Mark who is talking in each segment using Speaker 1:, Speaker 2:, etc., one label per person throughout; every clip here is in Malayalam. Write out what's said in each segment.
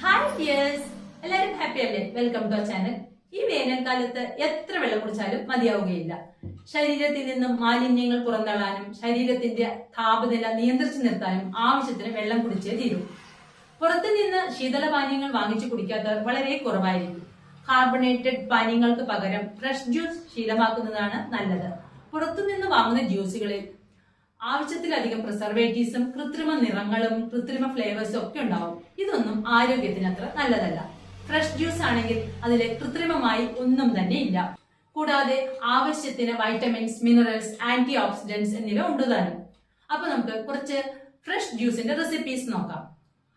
Speaker 1: ഹായ് ഡിയേഴ്സ്, എല്ലാവരും ഹാപ്പി അല്ലേ? Welcome to our channel. ഈ വേനൽക്കാലത്ത് എത്ര വെള്ളം കുടിച്ചാലും മതിയാവുകയില്ല. ശരീരത്തിൽ നിന്നും മാലിന്യങ്ങൾ പുറന്തള്ളാനും ശരീരത്തിന്റെ താപനില നിയന്ത്രിച്ചു നിർത്താനും ആവശ്യത്തിന് വെള്ളം കുടിച്ചേ തീരൂ. പുറത്തുനിന്ന് ശീതളപാനീയങ്ങൾ വാങ്ങിച്ചു കുടിക്കാത്തവർ വളരെ കുറവായിരിക്കും. കാർബണേറ്റഡ് പാനീയങ്ങൾക്ക് പകരം ഫ്രഷ് ജ്യൂസ് ശീലമാക്കുന്നതാണ് നല്ലത്. പുറത്തുനിന്ന് വാങ്ങുന്ന ജ്യൂസുകളിൽ ആവശ്യത്തിലധികം പ്രിസർവേറ്റീവ്സും കൃത്രിമ നിറങ്ങളും കൃത്രിമ ഫ്ലേവേഴ്സും ഒക്കെ ഉണ്ടാവും. ഇതൊന്നും ആരോഗ്യത്തിന് അത്ര നല്ലതല്ല. ഫ്രഷ് ജ്യൂസ് ആണെങ്കിൽ അതിൽ കൃത്രിമമായി ഒന്നും തന്നെ ഇല്ല. കൂടാതെ ആവശ്യത്തിന് വൈറ്റമിൻസ്, മിനറൽസ്, ആന്റി ഓക്സിഡന്റ്സ് എന്നിവ ഉണ്ടുതാനും. അപ്പൊ നമുക്ക് കുറച്ച് ഫ്രഷ് ജ്യൂസിന്റെ റെസിപ്പീസ് നോക്കാം.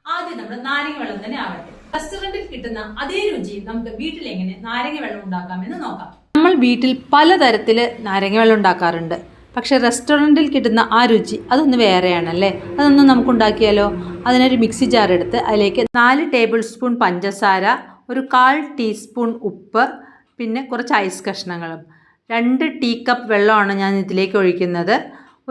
Speaker 1: ആദ്യം നമ്മൾ നാരങ്ങ വെള്ളം തന്നെ ആവട്ടെ. റെസ്റ്റോറന്റിൽ കിട്ടുന്ന അതേ രുചിയിൽ നമുക്ക് വീട്ടിൽ എങ്ങനെ നാരങ്ങ വെള്ളം ഉണ്ടാക്കാമെന്ന് നോക്കാം. നമ്മൾ വീട്ടിൽ പലതരത്തില് നാരങ്ങ വെള്ളം ഉണ്ടാക്കാറുണ്ട്. പക്ഷെ റെസ്റ്റോറൻറ്റിൽ കിട്ടുന്ന ആ രുചി അതൊന്ന് വേറെയാണല്ലേ. അതൊന്ന് നമുക്ക് ഉണ്ടാക്കിയാലോ. അതിനൊരു മിക്സി ജാർ എടുത്ത് അതിലേക്ക് 4 ടേബിൾ സ്പൂൺ പഞ്ചസാര, ഒരു 1/4 ടീസ്പൂൺ ഉപ്പ്, പിന്നെ കുറച്ച് ഐസ് കഷ്ണങ്ങളും, 2 ടീ കപ്പ് വെള്ളമാണ് ഞാൻ ഇതിലേക്ക് ഒഴിക്കുന്നത്.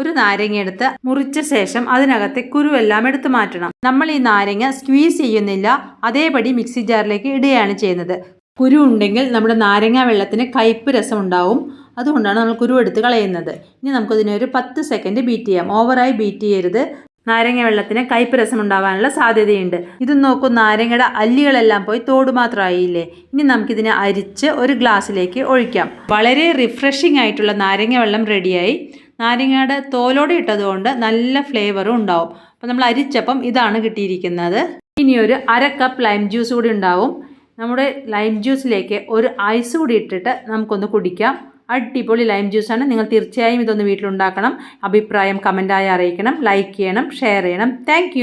Speaker 1: ഒരു നാരങ്ങ എടുത്ത് മുറിച്ച ശേഷം അതിനകത്തെ കുരുവെല്ലാം എടുത്തു മാറ്റണം. നമ്മൾ ഈ നാരങ്ങ സ്ക്വീസ് ചെയ്യുന്നില്ല, അതേപടി മിക്സി ജാറിലേക്ക് ഇടുകയാണ് ചെയ്യുന്നത്. കുരു ഉണ്ടെങ്കിൽ നമ്മുടെ നാരങ്ങ വെള്ളത്തിന് കയ്പ്പ് രസം ഉണ്ടാവും. അതുകൊണ്ടാണ് നമ്മൾ കുരു എടുത്ത് കളയുന്നത്. ഇനി നമുക്കതിനൊരു 10 സെക്കൻഡ് ബീറ്റ് ചെയ്യാം. ഓവറായി ബീറ്റ് ചെയ്യരുത്. നാരങ്ങ വെള്ളത്തിന് കയ്പ്പ് രസം ഉണ്ടാവാനുള്ള സാധ്യതയുണ്ട്. ഇത് നോക്കൂ, നാരങ്ങയുടെ അല്ലികളെല്ലാം പോയി തോട് മാത്രമായില്ലേ. ഇനി നമുക്കിതിനെ അരിച്ച് ഒരു ഗ്ലാസ്സിലേക്ക് ഒഴിക്കാം. വളരെ റിഫ്രഷിംഗ് ആയിട്ടുള്ള നാരങ്ങ വെള്ളം റെഡിയായി. നാരങ്ങയുടെ തോലോടെ ഇട്ടതുകൊണ്ട് നല്ല ഫ്ലേവറും ഉണ്ടാവും. അപ്പം നമ്മൾ അരിച്ചപ്പം ഇതാണ് കിട്ടിയിരിക്കുന്നത്. ഇനി ഒരു 1/2 കപ്പ് ലൈം ജ്യൂസ് കൂടി ഉണ്ടാവും. നമ്മുടെ ലൈം ജ്യൂസിലേക്ക് ഒരു ഐസ് കൂടി ഇട്ടിട്ട് നമുക്കൊന്ന് കുടിക്കാം. അടിപൊളി ലൈം ജ്യൂസാണ്. നിങ്ങൾ തീർച്ചയായും ഇതൊന്ന് വീട്ടിലുണ്ടാക്കണം. അഭിപ്രായം കമൻറ്റായി അറിയിക്കണം. ലൈക്ക് ചെയ്യണം, ഷെയർ ചെയ്യണം. താങ്ക്